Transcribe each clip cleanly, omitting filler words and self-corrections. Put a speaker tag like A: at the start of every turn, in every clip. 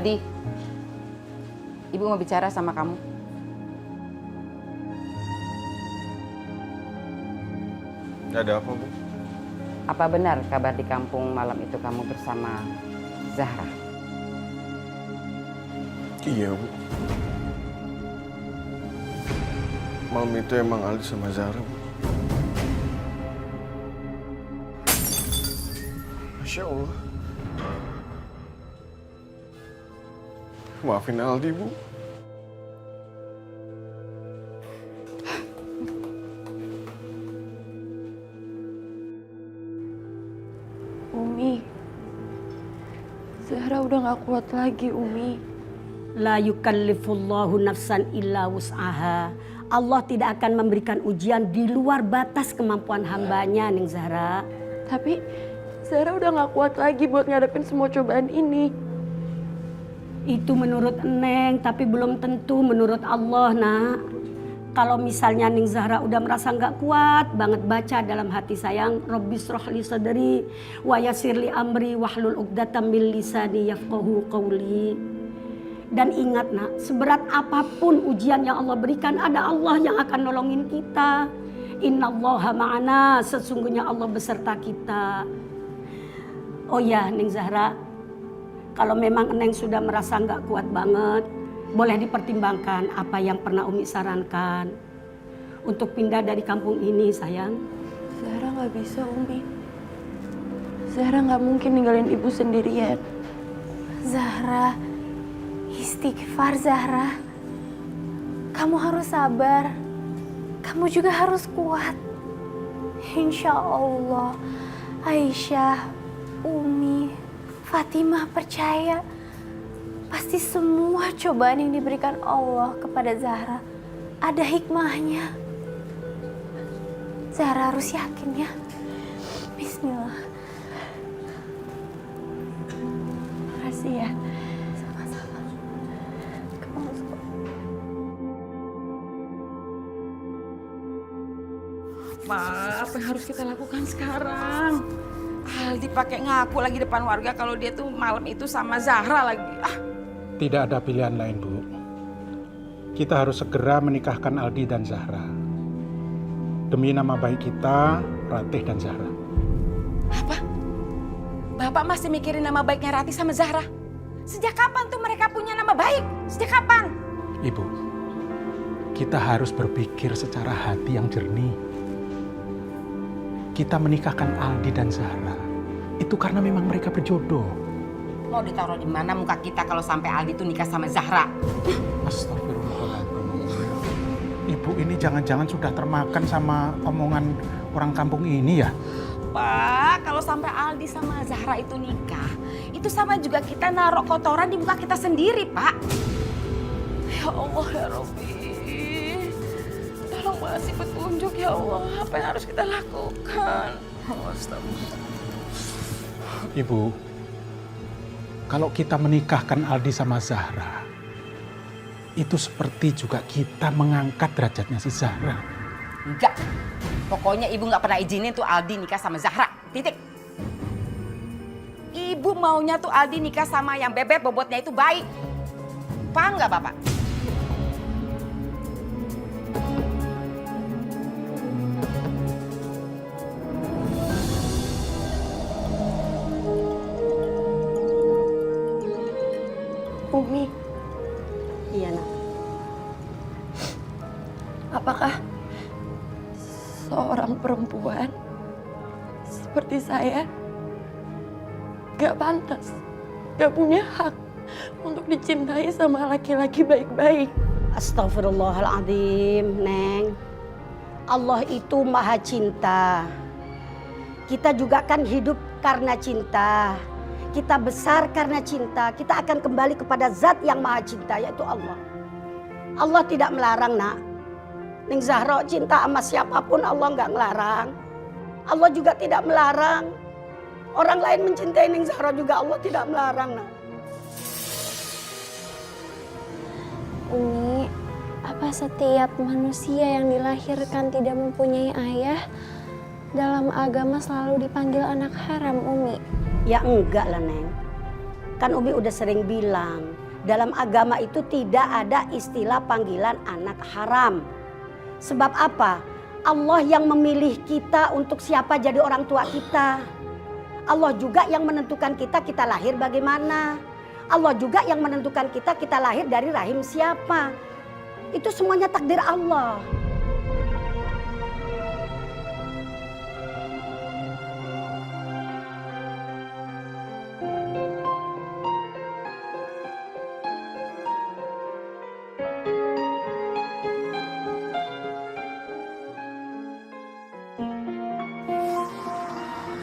A: Aldi, Ibu mau bicara sama kamu.
B: Ada apa, Bu?
A: Apa benar kabar di kampung malam itu kamu bersama Zahra?
B: Iya, Bu. Malam itu emang Aldi sama Zahra, Bu. Masya Allah. Maafin Aldi, Bu.
C: Umi, Zahra udah gak kuat lagi, Umi.
D: La yukallifullahu nafsan illa wus'aha. Allah tidak akan memberikan ujian di luar batas kemampuan hambanya, Ning Zahra.
C: Tapi Zahra udah gak kuat lagi buat ngadepin semua cobaan ini.
D: Itu menurut Neng, tapi belum tentu menurut Allah, nak. Kalau misalnya Ning Zahra udah merasa nggak kuat banget, baca dalam hati sayang, Rabbi shrahli sadri wa yassirli amri wahlul 'uqdatam min lisani yafqahu qawli. Dan ingat, nak, seberat apapun ujian yang Allah berikan, ada Allah yang akan nolongin kita. Innallaha ma'ana, sesungguhnya Allah beserta kita. Oh ya, Ning Zahra, kalau memang Neng sudah merasa nggak kuat banget, boleh dipertimbangkan apa yang pernah Umi sarankan untuk pindah dari kampung ini, sayang.
C: Zahra nggak bisa, Umi. Zahra nggak mungkin ninggalin ibu sendirian.
E: Zahra, istighfar Zahra. Kamu harus sabar. Kamu juga harus kuat. Insya Allah, Aisyah, Umi, Fatimah percaya pasti semua cobaan yang diberikan Allah kepada Zahra ada hikmahnya. Zahra harus yakin ya. Bismillah.
C: Makasih ya.
E: Sama-sama.
A: Ma, apa yang harus kita lakukan sekarang? Aldi pakai ngaku lagi depan warga kalau dia tuh malam itu sama Zahra lagi.
F: Tidak ada pilihan lain, Bu. Kita harus segera menikahkan Aldi dan Zahra. Demi nama baik kita, Ratih dan Zahra.
A: Apa? Bapak masih mikirin nama baiknya Ratih sama Zahra? Sejak kapan tuh mereka punya nama baik? Sejak kapan?
F: Ibu, kita harus berpikir secara hati yang jernih. Kita menikahkan Aldi dan Zahra itu karena memang mereka berjodoh.
A: Mau ditaruh di mana muka kita kalau sampai Aldi tuh nikah sama Zahra?
F: Astagfirullahaladzim. Ibu ini jangan-jangan sudah termakan sama omongan orang kampung ini ya?
A: Pak, kalau sampai Aldi sama Zahra itu nikah, itu sama juga kita naruh kotoran di muka kita sendiri, Pak. Ya Allah, ya Rabbi. Tolong kasih petunjuk, ya Allah. Apa yang harus kita lakukan? Astagfirullah.
F: Ibu, kalau kita menikahkan Aldi sama Zahra, itu seperti juga kita mengangkat derajatnya si Zahra.
A: Enggak. Pokoknya ibu nggak pernah izinin tuh Aldi nikah sama Zahra. Titik. Ibu maunya tuh Aldi nikah sama yang bebek bobotnya itu baik. Paham nggak Bapak?
C: Umi,
D: Iya, nak.
C: apakah seorang perempuan seperti saya gak pantas, gak punya hak untuk dicintai sama laki-laki baik-baik?
D: Astagfirullahaladzim, Neng. Allah itu maha cinta. Kita juga kan hidup karena cinta. Kita besar karena cinta. Kita akan kembali kepada zat yang maha cinta, yaitu Allah. Allah tidak melarang, nak. Ning Zahra cinta sama siapapun Allah nggak ngelarang. Allah juga tidak melarang. Orang lain mencintai Ning Zahra juga Allah tidak melarang, nak.
E: Umi, apa setiap manusia yang dilahirkan tidak mempunyai ayah dalam agama selalu dipanggil anak haram, Umi?
D: Ya enggak lah, Neng. Kan Umi udah sering bilang, dalam agama itu tidak ada istilah panggilan anak haram. Sebab apa? Allah yang memilih kita untuk siapa jadi orang tua kita. Allah juga yang menentukan kita lahir bagaimana. Allah juga yang menentukan kita lahir dari rahim siapa. Itu semuanya takdir Allah.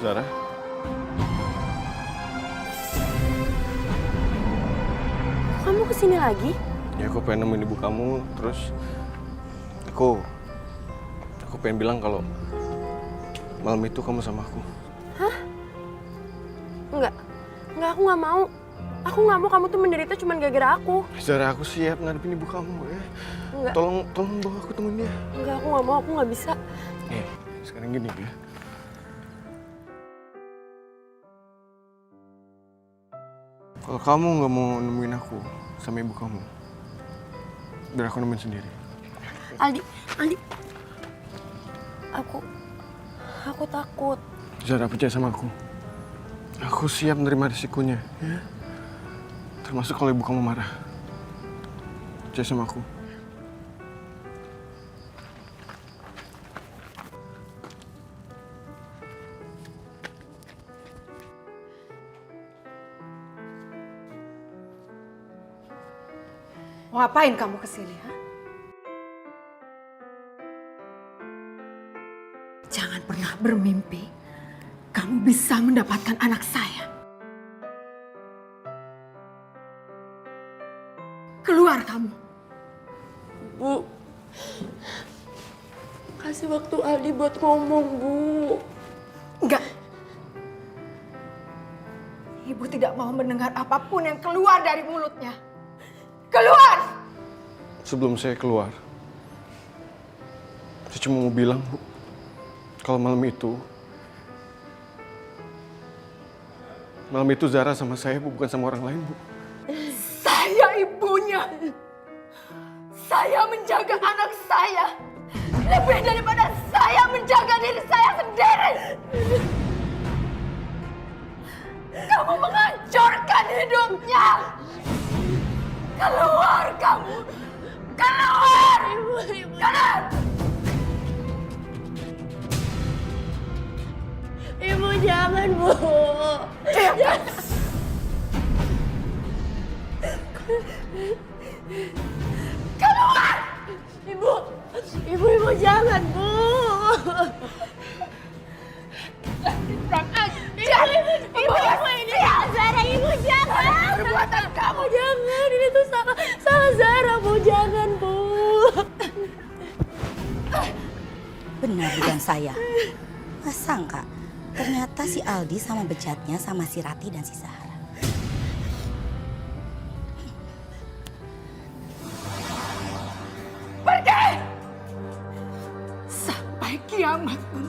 B: Zahra,
C: Kamu kesini lagi?
B: ya aku pengen nemuin ibu kamu, terus aku pengen bilang kalau malam itu kamu sama aku.
C: Enggak, aku nggak mau. Aku nggak mau kamu tuh menderita cuma gara-gara aku.
B: Zahra, aku siap ngadepin ibu kamu ya.
C: Enggak.
B: Tolong bawa aku temuin dia.
C: Enggak, aku nggak mau. Aku nggak bisa.
B: Sekarang gini ya. Kalau kamu nggak mau nemuin aku sama ibu kamu, biar aku nemuin sendiri.
C: Aldi. Aku takut.
B: Zahra, percaya sama aku. Aku siap menerima risikonya, ya. Termasuk kalau ibu kamu marah. Percaya sama aku.
G: Mau ngapain kamu kesini, ha? Jangan pernah bermimpi kamu bisa mendapatkan anak saya. Keluar kamu.
C: Bu, kasih waktu Aldi buat ngomong, Bu.
G: Enggak. Ibu tidak mau mendengar apapun yang keluar dari mulutnya. Keluar!
B: Sebelum saya keluar, saya cuma mau bilang, Bu, kalau malam itu Zahra sama saya, Bu, bukan sama orang lain, Bu.
G: Saya ibunya. Saya menjaga anak saya. Lebih daripada saya menjaga diri saya sendiri. Kamu menghancurkan hidupnya. Keluar kamu. Keluar. Keluar.
C: Ibu jangan, Bu.
G: Diam. Keluar.
C: Ibu jangan, Bu.
G: Kurang ajar. Ibu ini
C: Zara, Ibu jangan.
G: perbuatan kamu.
C: Jangan, ini tuh salah Zara, Bu. Jangan, Bu.
H: Benar dugaan saya. Nggak sangka, ternyata si Aldi sama bejatnya sama si Rati dan si Zahra.
G: Pergi! Sampai kiamat pun,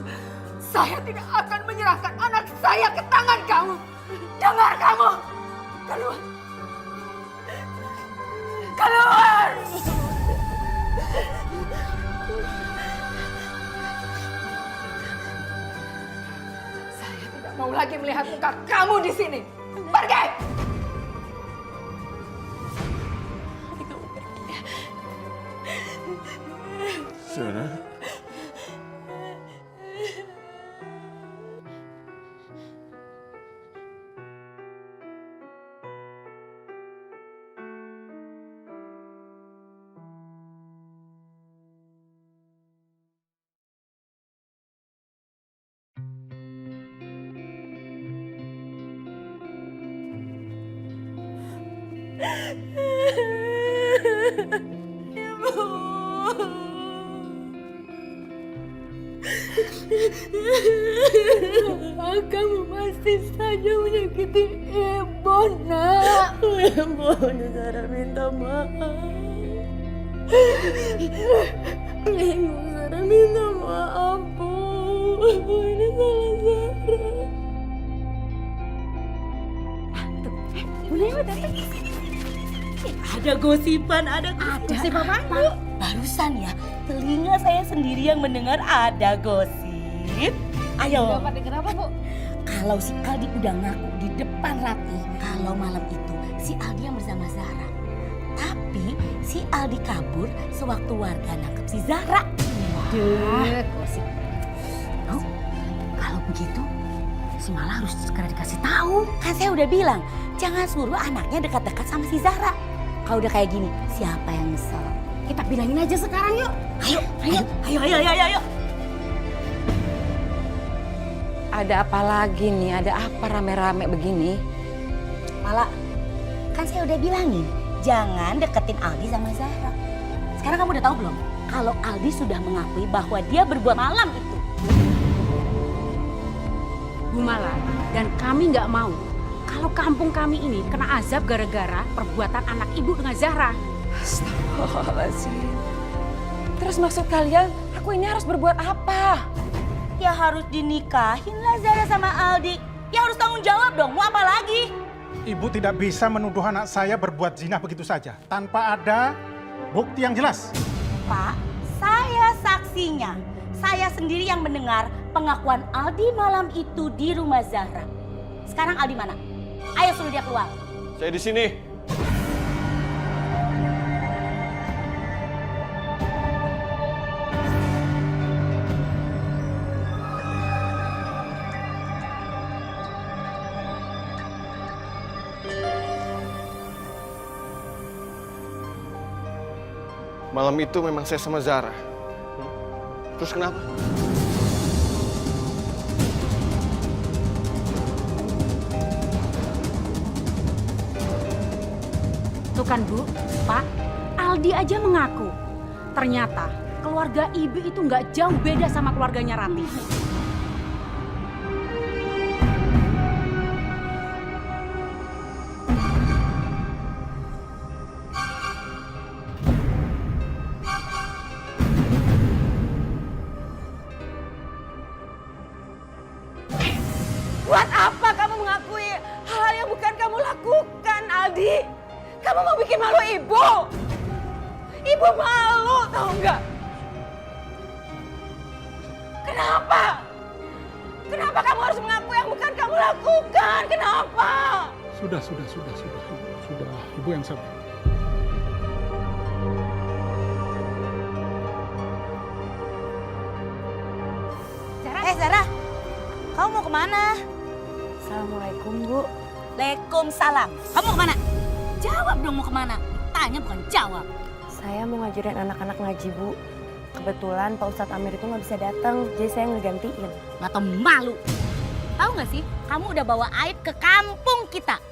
G: saya tidak akan menyerahkan anak saya ke tangan kamu. Dengar kamu! Keluar! Keluar! Saya tidak mau lagi melihat muka kamu di sini. Pergi!
B: Zahra.
C: Kamu pasti saja menyakiti Ibu, Nak. Ibu, Zara minta maaf. Ibu, Zara minta maaf, Bu. Ini salah Zara.
G: Ibu datang.
H: Ada gosipan, ada gosip apa? Barusan ya, telinga saya sendiri yang mendengar ada gosip. Ayo.
G: Bapak dengar apa, Bu?
H: Kalau si Aldi udah ngaku di depan Ratih, kalau malam itu si Aldi yang bersama Zahra. Tapi si Aldi kabur sewaktu warga nangkep si Zahra.
G: Gosip.
H: Oh, kalau begitu si Mala harus segera dikasih tahu. Kan saya udah bilang, jangan suruh anaknya dekat-dekat sama si Zahra. Kalau udah kayak gini, siapa yang nyesel?
G: Kita bilangin aja sekarang yuk.
H: Ayo.
A: Ada apa lagi nih? Ada apa rame-rame begini?
H: Mala, kan saya udah bilangin, jangan deketin Aldi sama Zahra. Sekarang kamu udah tahu belum? Kalau Aldi sudah mengakui bahwa dia berbuat malam itu.
D: Bu Mala, dan kami nggak mau kalau kampung kami ini kena azab gara-gara perbuatan anak ibu dengan Zahra.
A: Astagfirullahaladzim. Terus maksud kalian, aku ini harus berbuat apa?
H: Ya harus dinikahin lah Zahra sama Aldi. Ya harus tanggung jawab dong, mau apa lagi?
F: Ibu tidak bisa menuduh anak saya berbuat zina begitu saja tanpa ada bukti yang jelas.
H: Pak, saya saksinya. Saya sendiri yang mendengar pengakuan Aldi malam itu di rumah Zahra. Sekarang Aldi mana? Ayo suruh dia keluar.
B: Saya di sini. Malam itu memang saya sama Zahra. Terus kenapa?
D: Tuh kan Bu, Pak, Aldi aja mengaku. Ternyata keluarga Ibu itu nggak jauh beda sama keluarganya Ratih.
A: Buat apa kamu mengakui hal yang bukan kamu lakukan, Aldi? Kamu mau bikin malu ibu. Ibu malu, tahu nggak? Kenapa? Kenapa kamu harus mengakui yang bukan kamu lakukan? Kenapa?
F: Sudah. Ibu yang sabar.
H: Zahra, kamu mau kemana?
C: Assalamualaikum, Bu.
H: Waalaikumsalam. Kamu mau kemana? Jawab dong mau kemana. Tanya bukan jawab.
C: Saya mau ngajarin anak-anak ngaji, Bu. Kebetulan Pak Ustadz Amir itu nggak bisa datang, jadi saya ngegantiin.
H: Gak tau malu. Tahu nggak sih, kamu udah bawa aib ke kampung kita.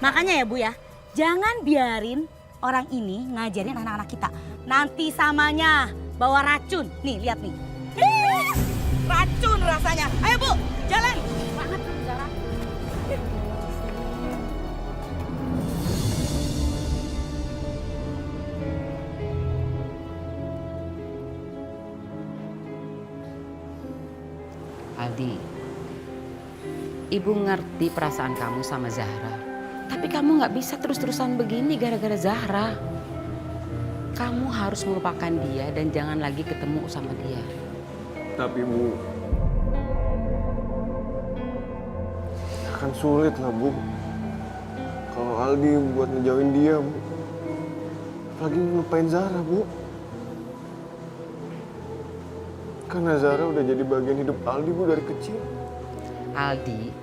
H: Makanya ya Bu ya, jangan biarin orang ini ngajarin anak-anak kita. Nanti samanya bawa racun. Nih, lihat nih. Racun rasanya. Ayo Bu, jalan. Banget tuh Zahra.
I: Aldi, Ibu ngerti perasaan kamu sama Zahra. Tapi kamu nggak bisa terus-terusan begini gara-gara Zahra. Kamu harus melupakan dia dan jangan lagi ketemu sama dia.
B: Tapi Bu, akan sulit lah Bu. Kalau Aldi buat ngejauhin dia Bu. Apalagi ngelupain Zahra Bu. Karena Zahra udah jadi bagian hidup Aldi Bu dari kecil.
I: Aldi,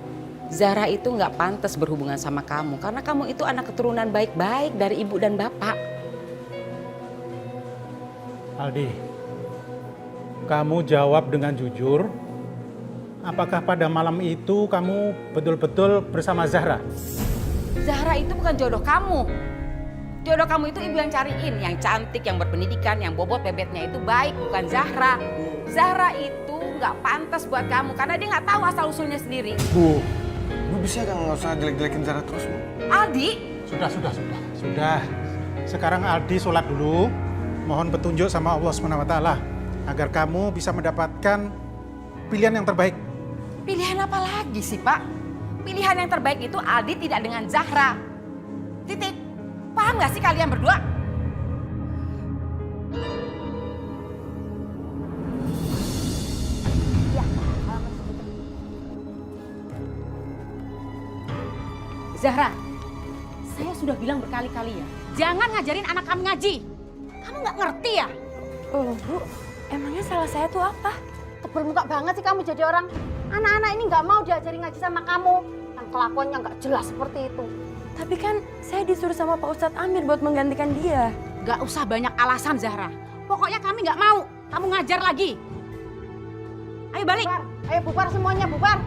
I: Zahra itu nggak pantas berhubungan sama kamu karena kamu itu anak keturunan baik-baik dari ibu dan bapak.
F: Aldi, kamu jawab dengan jujur. Apakah pada malam itu kamu betul-betul bersama Zahra?
I: Zahra itu bukan jodoh kamu. Jodoh kamu itu ibu yang cariin, yang cantik, yang berpendidikan, yang bobot bebetnya itu baik, bukan Zahra. Zahra itu nggak pantas buat kamu karena dia nggak tahu asal usulnya sendiri.
B: Bu bisa nggak usah jelek-jelekin Zahra terus Bu?
I: Aldi,
F: Sudah. Sekarang Aldi sholat dulu. Mohon petunjuk sama Allah SWT agar kamu bisa mendapatkan pilihan yang terbaik.
I: pilihan apa lagi sih Pak? Pilihan yang terbaik itu Aldi tidak dengan Zahra. Titik.
H: Paham gak sih kalian berdua? Ya, Zahra, saya sudah bilang berkali-kali ya, jangan ngajarin anak kami ngaji. Kamu nggak ngerti ya?
C: Loh Bu, emangnya salah saya tuh apa?
H: Tebel muka banget sih kamu jadi orang. Anak-anak ini nggak mau diajari ngaji sama kamu. Yang kelakuannya nggak jelas seperti itu.
C: Tapi kan saya disuruh sama Pak Ustadz Amir buat menggantikan dia.
H: Nggak usah banyak alasan Zahra. Pokoknya kami nggak mau. Kamu ngajar lagi. Ayo balik. Bubar. Ayo bubar semuanya, bubar.